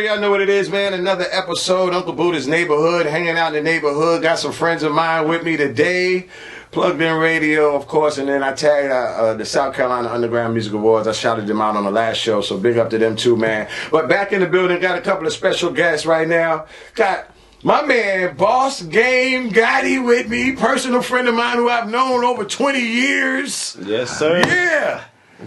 y'all know what it is, man. Another episode, Uncle Buddha's Neighborhood, hanging out in the neighborhood. Got some friends of mine with me today. Plugged In Radio, of course, and then I tagged the South Carolina Underground Music Awards. I shouted them out on the last show, so big up to them too, man. But back in the building, got a couple of special guests right now. Got my man, BossGame Gotti with me, personal friend of mine who I've known over 20 years. Yes, sir. Yeah.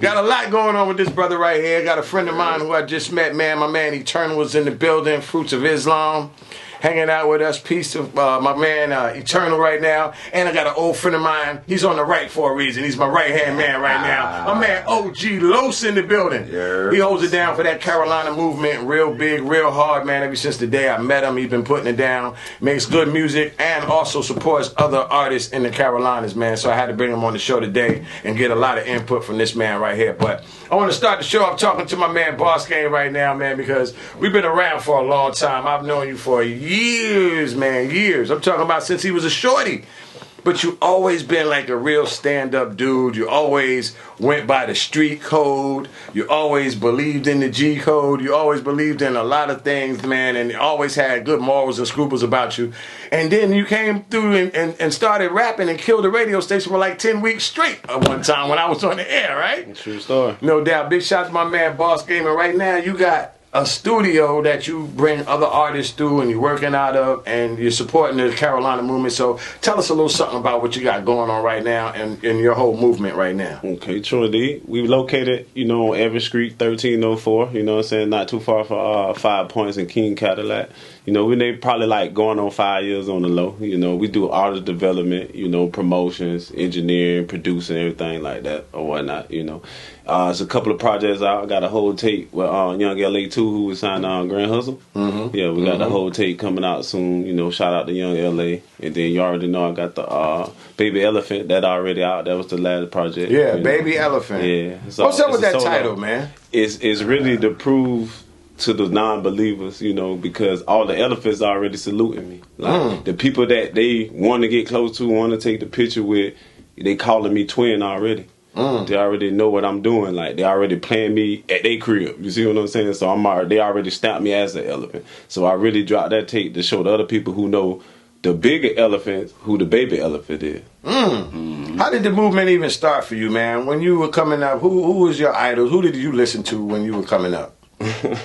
Got a lot going on with this brother right here. Got a friend of mine who I just met, man. My man Eternal was in the building, Fruits of Islam, hanging out with us. Peace to my man Eternal right now. And I got an old friend of mine. He's on the right for a reason. He's my right-hand man right now. My man OG Los in the building. Yeah. He holds it down for that Karolina movement. Real big, real hard, man. Ever since the day I met him, he's been putting it down. Makes good music and also supports other artists in the Carolinas, man. So I had to bring him on the show today and get a lot of input from this man right here. But I want to start the show off talking to my man BossGame right now, man, because we've been around for a long time. I've known you for years, man, years. I'm talking about since he was a shorty. But you always been like a real stand-up dude. You always went by the street code. You always believed in the G code. You always believed in a lot of things, man, and always had good morals and scruples about you. And then you came through and started rapping and killed the radio station for like 10 weeks straight at one time when I was on the air, right? True story. No doubt. Big shout out to my man BossGame. And right now you got a studio that you bring other artists through and you're working out of and you're supporting the Carolina movement. So tell us a little something about what you got going on right now and your whole movement right now. Okay, true indeed. We located, on Everett Street, 1304, you know what I'm saying? Not too far from 5 Points in King Cadillac. We probably like going on 5 years on the low. We do artist development, promotions, engineering, producing, everything like that or whatnot, It's a couple of projects out. I got a whole tape with Young LA 2 who was signed on Grand Hustle. Mm-hmm. Yeah, we got the whole tape coming out soon. Shout out to Young LA. And then you already know I got the Baby Elephant that already out. That was the last project. Yeah, Baby Elephant. Yeah. What's up with that title, man? It's really to prove to the non-believers, because all the elephants are already saluting me. Like the people that they want to get close to, want to take the picture with, they calling me twin already. They already know what I'm doing. Like they already playing me at their crib. You see what I'm saying? So they already stamped me as an elephant. So I really dropped that tape to show the other people who know the bigger elephant who the baby elephant is. How did the movement even start for you, man? When you were coming up, who was your idols? Who did you listen to when you were coming up?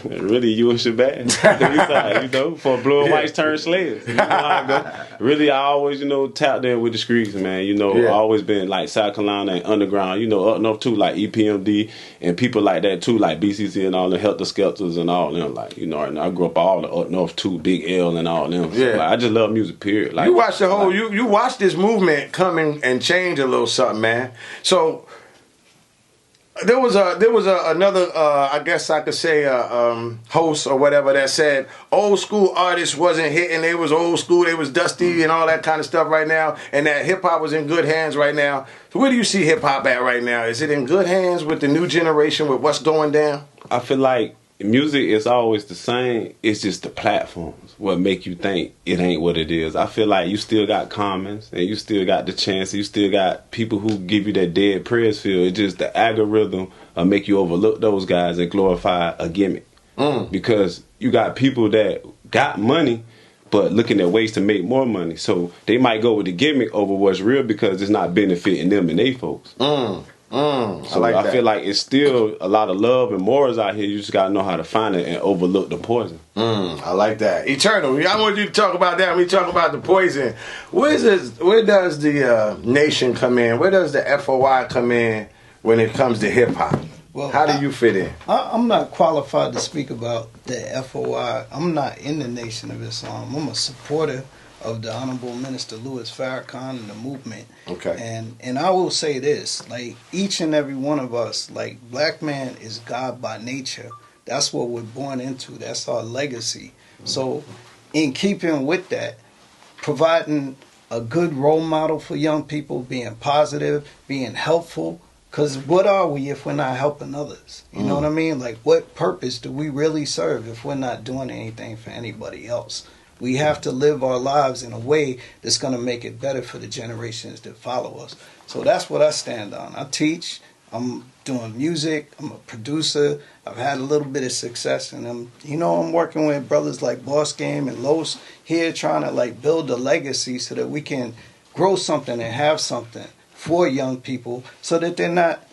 Really, you and Shabazz. For blue and whites turn slayers. You know how I go. Really, I always, tapped in with the streets, man. I always been like South Carolina and underground, up north too, like EPMD and people like that too, like BCC and all the Helter Skelters and all them. Like, I grew up all the up north too, Big L and all them. Yeah. So, I just love music, period. Like, you watched the whole, you watched this movement come and change a little something, man. So, There was another I guess I could say host or whatever that said old school artists wasn't hitting. They was old school. They was dusty and all that kind of stuff right now. And that hip hop was in good hands right now. So where do you see hip hop at right now? Is it in good hands with the new generation with what's going down? I feel like music is always the same. It's just the platforms what make you think it ain't what it is. I feel like you still got comments and you still got the chance. You still got people who give you that dead prayers feel. It's just the algorithm will make you overlook those guys and glorify a gimmick. Because you got people that got money but looking at ways to make more money. So they might go with the gimmick over what's real because it's not benefiting them and they folks. So I feel like it's still a lot of love and morals out here. You just got to know how to find it and overlook the poison. I like that. Eternal, I want you to talk about that. When we talk about the poison, where does the nation come in? Where does the FOI come in when it comes to hip-hop? Well, how do you fit in? I'm not qualified to speak about the FOI. I'm not in the Nation of Islam. I'm a supporter of the Honorable Minister Louis Farrakhan and the movement. Okay. And I will say this, like each and every one of us, like black man is God by nature. That's what we're born into. That's our legacy. So in keeping with that, providing a good role model for young people, being positive, being helpful, because what are we if we're not helping others? You know what I mean? Like what purpose do we really serve if we're not doing anything for anybody else? We have to live our lives in a way that's going to make it better for the generations that follow us. So that's what I stand on. I teach, I'm doing music. I'm a producer. I've had a little bit of success, and I'm working with brothers like BossGame and Los here, trying to like build a legacy so that we can grow something and have something for young people, so that they're not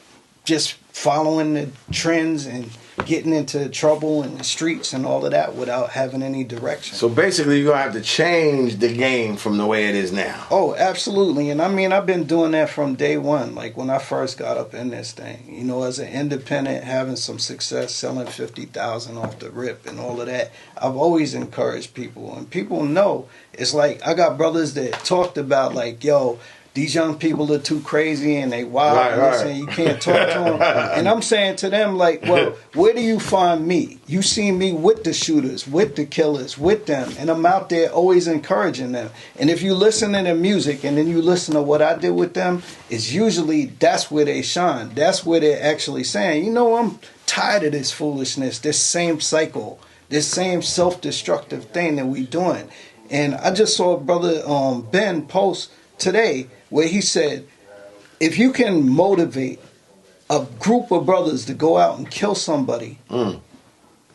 just following the trends and getting into trouble in the streets and all of that without having any direction. So basically, you're gonna have to change the game from the way it is now. Oh, absolutely. And I mean, I've been doing that from day one. Like when I first got up in this thing, as an independent, having some success, selling 50,000 off the rip and all of that. I've always encouraged people, and people know it's like I got brothers that talked about like, yo, these young people are too crazy and they wild, and you can't talk to them. And I'm saying to them, like, well, where do you find me? You see me with the shooters, with the killers, with them, and I'm out there always encouraging them. And if you listen to their music and then you listen to what I did with them, it's usually that's where they shine. That's where they're actually saying, I'm tired of this foolishness, this same cycle, this same self-destructive thing that we doing. And I just saw brother Ben post today where he said, if you can motivate a group of brothers to go out and kill somebody,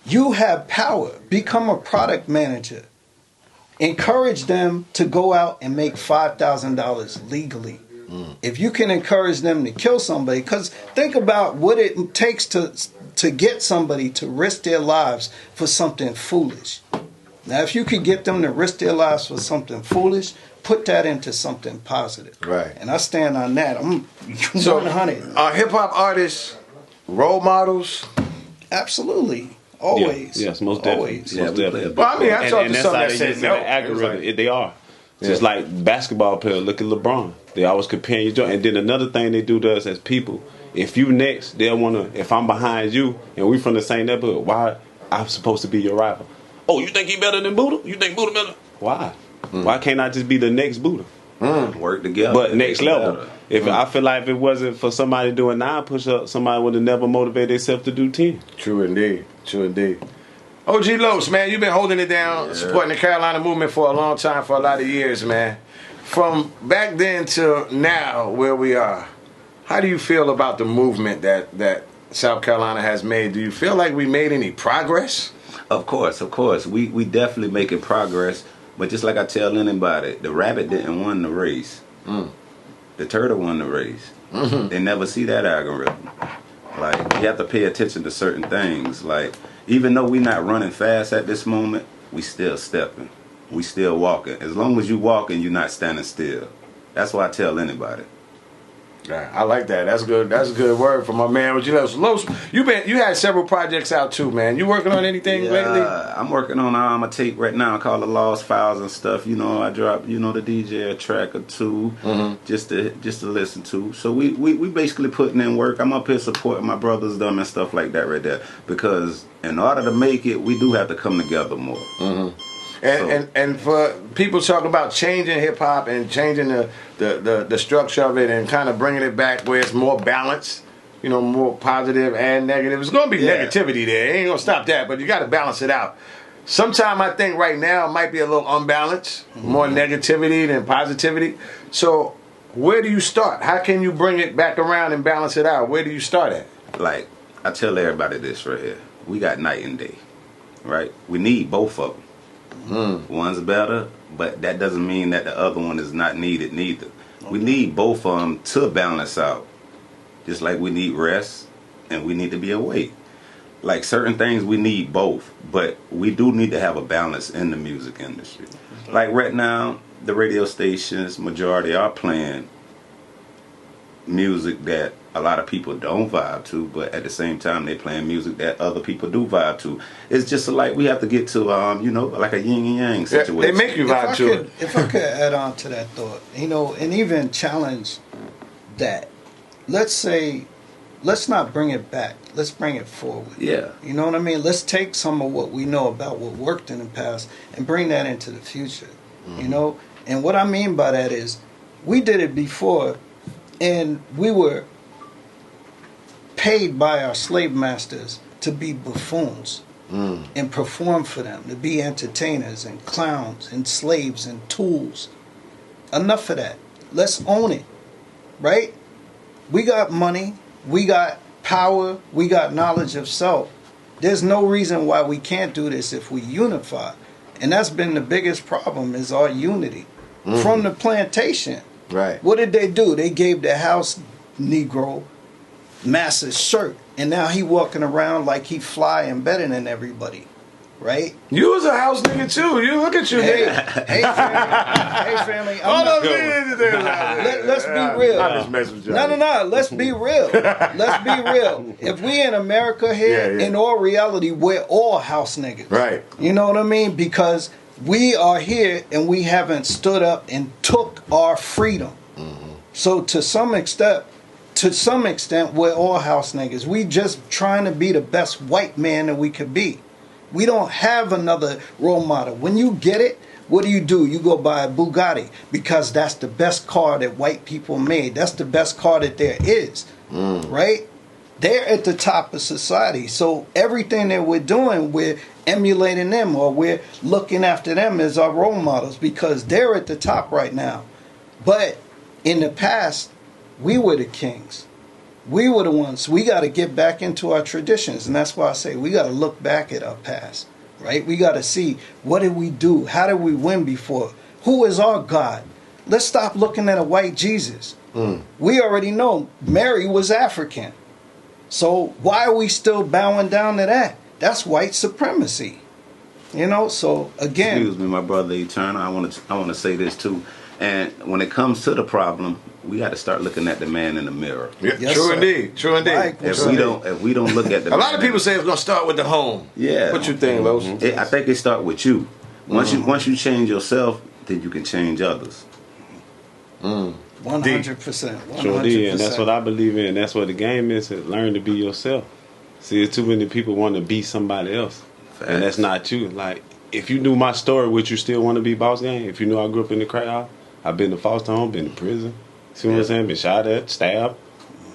you have power. Become a product manager. Encourage them to go out and make $5,000 legally. If you can encourage them to kill somebody, because think about what it takes to get somebody to risk their lives for something foolish. Now, if you could get them to risk their lives for something foolish, put that into something positive. Right. And I stand on that. I'm So, 100. Are hip-hop artists role models? Absolutely. Always. Yes, most definitely. Always. Yeah, most definitely. Well, I mean, I talked to that's some how that they said use no. the algorithm. Like, They are. Just like basketball players, look at LeBron. They always comparing you to. And then another thing they do to us as people, if you next, they'll want to, if I'm behind you and we from the same neighborhood, why I'm supposed to be your rival? Oh, you think he better than Buddha? You think Buddha better? Why? Why can't I just be the next Buddha? Work together. But next level. If I feel like if it wasn't for somebody doing 9 push-ups, somebody would have never motivated themselves to do 10. True indeed. True indeed. OG Los, man, you've been holding it down, supporting the Karolina movement for a long time, for a lot of years, man. From back then to now, where we are, how do you feel about the movement that South Carolina has made? Do you feel like we made any progress? Of course. We definitely making progress. But just like I tell anybody, the rabbit didn't win the race. The turtle won the race. They never see that algorithm. Like, you have to pay attention to certain things. Like, even though we're not running fast at this moment, we still stepping. We still walking. As long as you walking, you're not standing still. That's what I tell anybody. Yeah, I like that. That's good. That's a good word from my man. OG Los. Los, you had several projects out too, man. You working on anything lately? I'm working on a tape right now called The Lost Files and stuff. I drop, the DJ a track or two just to listen to. So we basically putting in work. I'm up here supporting my brothers, them, and stuff like that right there. Because in order to make it, we do have to come together more. And for people talking about changing hip hop and changing the structure of it and kind of bringing it back where it's more balanced, more positive and negative. It's going to be negativity there. It ain't going to stop that, but you got to balance it out. Sometimes I think right now it might be a little unbalanced, more negativity than positivity. So where do you start? How can you bring it back around and balance it out? Where do you start at? Like, I tell everybody this right here. We got night and day, right? We need both of them. One's better, but that doesn't mean that the other one is not needed neither. We need both of them to balance out. Just like we need rest and we need to be awake. Like certain things we need both, but we do need to have a balance in the music industry. Like right now, the radio stations, majority are playing music that a lot of people don't vibe to, but at the same time they're playing music that other people do vibe to. It's just like we have to get to like a yin and yang situation. They make you vibe to it. If I could add on to that thought, and even challenge that. Let's not bring it back. Let's bring it forward. Yeah. You know what I mean? Let's take some of what we know about what worked in the past and bring that into the future. And what I mean by that is we did it before and we were paid by our slave masters to be buffoons and perform for them, to be entertainers and clowns and slaves and tools. Enough of that. Let's own it, right? We got money. we got power, we got knowledge of self. There's no reason why we can't do this if we unify. And that's been the biggest problem, is our unity. From the plantation. Right. What did they do? They gave the house Negro massive shirt. And now he walking around like he fly and better than everybody. Right? You was a house nigga too. You look at you. Hey, nigga. hey family. Hey family. Hold on, Let's be real. I just mess with you. No. Let's be real. Let's be real. If we in America here, in all reality, we're all house niggas. Right. You know what I mean? Because we are here and we haven't stood up and took our freedom. So to some extent, we're all house niggas. We just trying to be the best white man that we could be. We don't have another role model. When you get it, what do? You go buy a Bugatti because that's the best car that white people made. That's the best car that there is, right? They're at the top of society. So everything that we're doing, we're emulating them, or we're looking after them as our role models because they're at the top right now. But in the past, we were the kings. We were the ones. We got to get back into our traditions. And that's why I say we got to look back at our past, right? We got to see, what did we do? How did we win before? Who is our God? Let's stop looking at a white Jesus. We already know Mary was African. So why are we still bowing down to that? That's white supremacy. You know, so again. Excuse me, my brother Eternal. I want to say this too. And when it comes to the problem, we got to start looking at the man in the mirror. Yeah, Yes, true sir. indeed. True indeed. Right. If we don't look at the A lot of people say it's gonna start with the home. Yeah. What you think, Los? I think it start with you. Once you change yourself, then you can change others. 100%. Sure did, and that's what I believe in. That's what the game is. Learn to be yourself. See, it's too many people want to be somebody else, and that's not you. Like, if you knew my story, would you still want to be BossGame? If you knew I grew up in the crack house, I've been to foster home, been to prison. See what I'm saying? Been shot at, stabbed,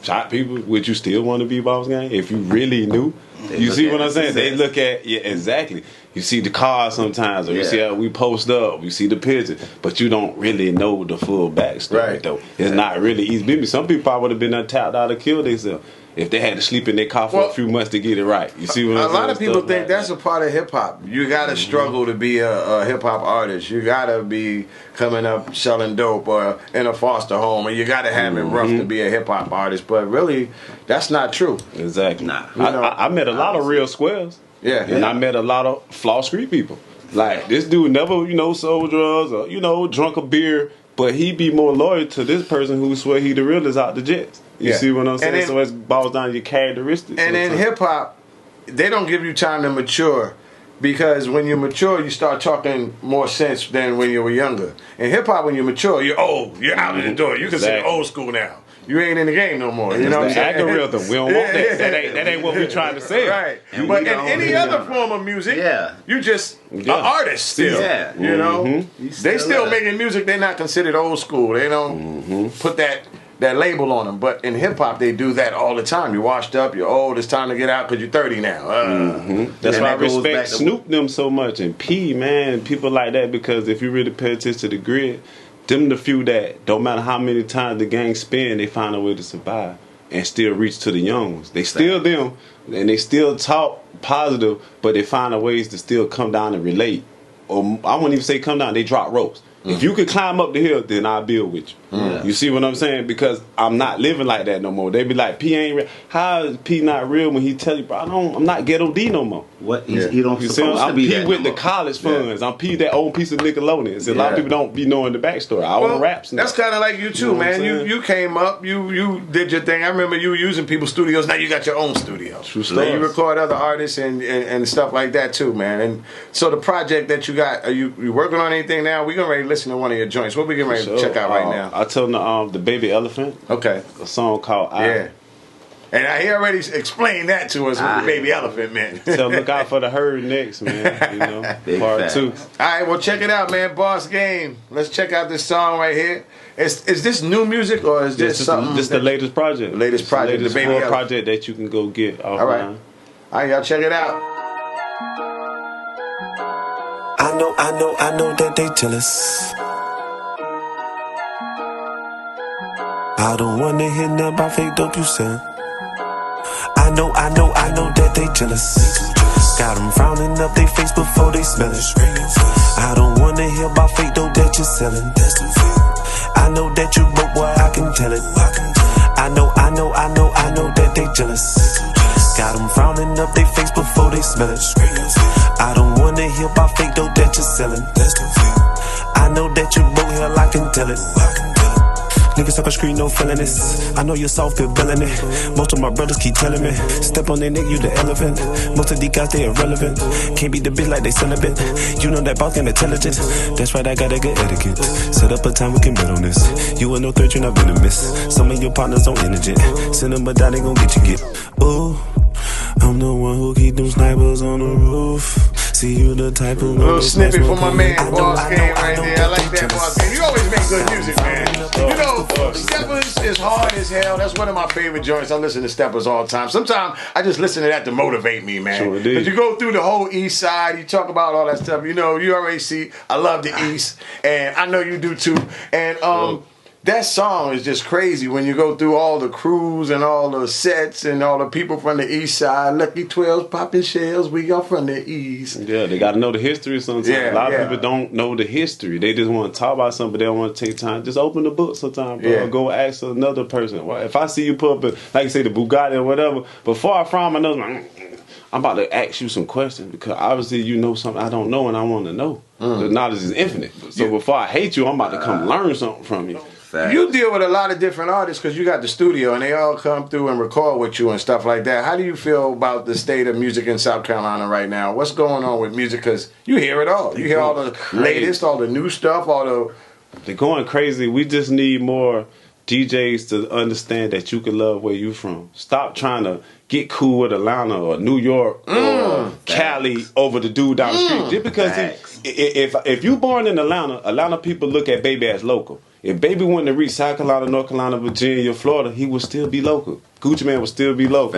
shot people. Would you still want to be BossGame if you really knew? You see what I'm saying? They look at, yeah, exactly. You see the cars sometimes, or you see how we post up, you see the pictures, but you don't really know the full backstory, though. It's not really easy. Maybe some people probably would have been tapped out or killed themselves if they had to sleep in their car for a few months to get it right. You see what I'm saying? A lot of people think that's a part of hip hop. You gotta struggle to be a hip hop artist. You gotta be coming up selling dope or in a foster home, and you gotta have it rough to be a hip hop artist. But really, that's not true. Exactly. Nah. I met a lot of real squares. Yeah. And I met a lot of flaw street people. Like, this dude never, sold drugs or, drunk a beer, but he be more loyal to this person who swear he the realest out the Jets. You see what I'm saying? Then, so it boils down to your characteristics. And in hip hop, they don't give you time to mature, because when you mature, you start talking more sense than when you were younger. In hip hop, when you mature, you're old. You're out of the door. You consider old school now. You ain't in the game no more. You know what I'm saying? Algorithm. We don't want that. That ain't what we trying to say. Right. And But we in don't any either. other form of music, Yeah. you just an artist still. Yeah. You know? You They still still making music. They're not considered old school. They don't put that label on them. But in hip hop, they do that all the time. You're washed up. You're old. It's time to get out because you're 30 now. That's And why I that goes back respect to- Snoop them so much, and P, man, people like that, because if you really pay attention to the grid, them the few that don't matter how many times the gang spin, they find a way to survive and still reach to the young ones. They still them, and they still talk positive, but they find a ways to still come down and relate. Or I wouldn't even say come down, they drop ropes. If you could climb up the hill, then I'll build with you. You see what I'm saying? Because I'm not living like that no more. They be like, P ain't real. How is P not real when he tell you, bro, I'm not ghetto D no more? What he don't You see, supposed to I'm be P that with no the more. college funds. I'm P that old piece of Nickelodeon. See, a lot of Yeah. people don't be knowing the backstory. I own raps now. That's kind of like you too, You know what I'm man. saying? You came up, you did your thing. I remember you using people's studios. Now you got your own studio. True So you stories. record other artists and stuff like that too, man. And so the project that you got, are you working on anything now? We gonna ready to listen to one of your joints. What we getting ready to check out right now? I tell them the Baby Elephant, Okay. a song called I. Yeah. And he already explained that to us with the baby elephant, man. So look out for the herd next, man. Big Part fact. 2. All right, well, check it out, man. BossGame. Let's check out this song right here. Is this new music or is this something? This the latest project. Latest It's project, the latest Baby full Elephant. project that you can go get offline. All right. All right, y'all check it out. I know that they jealous. I don't wanna hear nothing about fake dope you sell. that they jealous. Got them frowning up their face before they smell it. I don't wanna hear about fake though that you're selling. I know that you broke, boy, I can tell it. I know that they jealous. Got them frowning up their face before they smell it. I don't wanna hear about fake though that you're selling. I know that you broke, hell, I can tell it. Niggas up a screen, no feeling this. I know you're soft, feel feeling it. Most of my brothers keep telling me, step on their neck, you the elephant. Most of these guys, they irrelevant. Can't beat the bitch like they celibate. You know that boss game intelligent. That's right, I got a good etiquette. Set up a time we can bet on this. You ain't no threat, you're not venomous. Some of your partners on energy. Send them, but down, they gon' get. Ooh, I'm the one who keep them snipers on the roof. See you the type of little snippet from my man BossGame right there. I like that BossGame. You always make good music, man. You know, Steppers is hard as hell. That's one of my favorite joints. I listen to Steppers all the time. Sometimes I just listen to that to motivate me, man. Sure Because you go through the whole East Side, you talk about all that stuff. You know, you already see I love the East, and I know you do too. And that song is just crazy when you go through all the crews and all the sets and all the people from the East Side. Lucky 12s popping shells. We are from the East. Yeah, they got to know the history sometimes. A lot of people don't know the history. They just want to talk about something, but they don't want to take time. Just open the book sometimes, bro. Go ask another person. Well, if I see you put up, like you say, the Bugatti or whatever, before I frown my nose, I'm about to ask you some questions because obviously you know something I don't know and I want to know. The knowledge is infinite. So before I hate you, I'm about to come learn something from you. You deal with a lot of different artists because you got the studio and they all come through and record with you and stuff like that. How do you feel about the state of music in South Carolina right now? What's going on with music? Because you hear it all. You hear all the latest, all the new stuff, all the... They're going crazy. We just need more DJs to understand that you can love where you from. Stop trying to get cool with Atlanta or New York or Cali over the dude down the street. Just because if you born in Atlanta people look at Baby as local. If Baby wanted to reach South Carolina, North Carolina, Virginia, Florida, he would still be local. Gucci Man would still be local.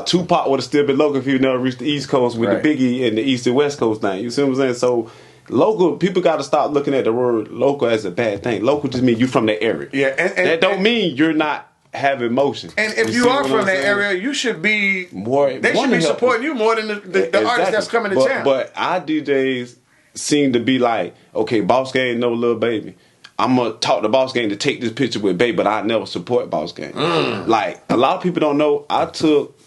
Tupac would have still been local if he never reached the East Coast with the Biggie and the East and West Coast thing. You see what I'm saying? So local, people got to stop looking at the word local as a bad thing. Local just means you from the area. Yeah, and that don't mean you're not have emotion. And if you are from that area, you should be more. They should be supporting you more than the artists that's coming to town. But our DJs seem to be like, okay, BossGame know Lil Baby. I'm gonna talk to BossGame to take this picture with Baby, but I never support BossGame. Like a lot of people don't know, I took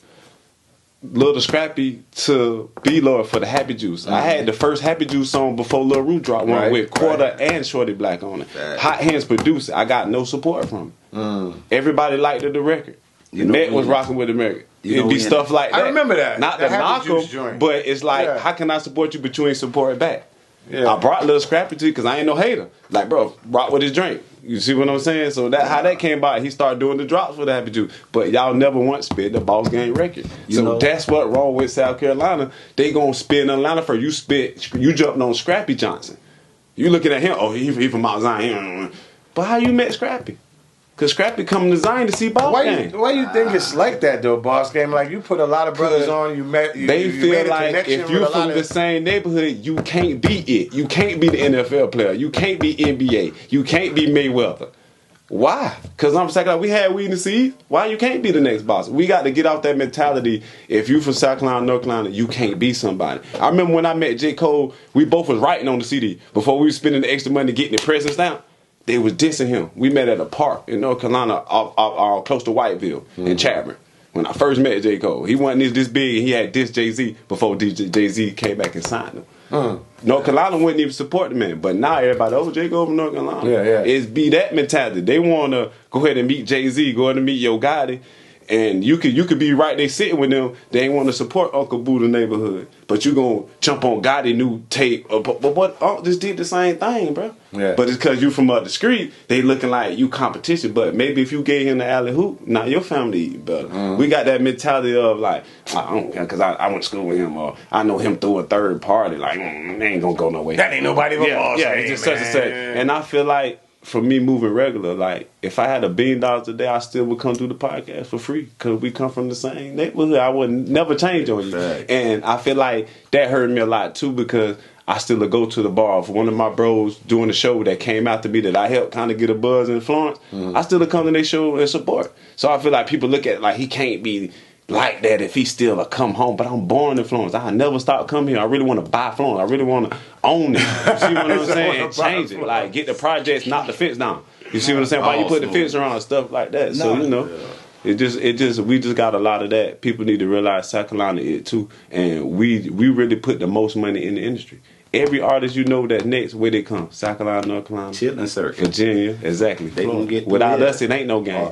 Lil Scrappy to B-Lord for the Happy Juice. I had the first Happy Juice song before Lil Root dropped one with Quarter and Shorty Black on it. Hot Hands produced it. I got no support from it. Everybody liked the record. Met was rocking with the record. It'd be stuff like that. I remember that. Not the knock him, but it's like, how can I support you but you ain't support it back? I brought Lil Scrappy to you because I ain't no hater. Like, bro, rock with his drink. You see what I'm saying? So that how that came about, he started doing the drops for the Happy Juice. But y'all never once spit the BossGame record. So that's what wrong with South Carolina. They gonna spit in Atlanta for you jumping on Scrappy Johnson. You looking at him, oh, he from Mount Zion. But how you met Scrappy? Because Scrappy coming to Zion to see BossGame. Why you think it's like that though, BossGame? Like you put a lot of brothers on, they feel like if you're from the same neighborhood, you can't be it. You can't be the NFL player. You can't be NBA. You can't be Mayweather. Why? Because I'm saying we had weed in the seed. Why you can't be the next boss? We got to get off that mentality. If you from South Carolina, North Carolina, you can't be somebody. I remember when I met J. Cole, we both was writing on the CD before we were spending the extra money getting the presents down. They was dissing him. We met at a park in North Carolina, close to Whiteville in Chapman. When I first met J. Cole, he wasn't this big. He had dissed Jay-Z before Jay-Z came back and signed him. North Carolina wouldn't even support the man, but now everybody, J. Cole from North Carolina. It's be that mentality. They want to go ahead and meet Jay-Z, go ahead and meet Yo Gotti. And you could be right there sitting with them. They ain't want to support Uncle Buddha neighborhood, but you gonna jump on Gotti new tape. But what Uncle just did the same thing, bro. But it's because you from up the street. They looking like you competition. But maybe if you gave him the alley hoop, now your family eat better. We got that mentality of like, I don't care because I went to school with him, or I know him through a third party. Like they ain't gonna go nowhere. That ain't nobody but boss. Yeah, it's just such and such. And I feel like, for me moving regular, like if I had $1 billion today, I still would come through the podcast for free because we come from the same neighborhood. I would never change on you. And I feel like that hurt me a lot too because I still go to the bar. For one of my bros doing the show that came out to me that I helped kind of get a buzz in Florence, I still come to their show and support. So I feel like people look at it like he can't be like that if he still a come home. But I'm born in Florence. I never stop coming here. I really want to buy Florence. I really want to own it. You see what I'm saying? And change it. Like get the projects, knock the fence down. You see what I'm saying? Why you put the fence around and stuff like that? So you know. We just got a lot of that. People need to realize South Carolina it too, and we really put the most money in the industry. Every artist you know that next, where they come, South Carolina, North Carolina, Chitlin Circuit, Virginia, exactly. They gonna get without us, it ain't no game.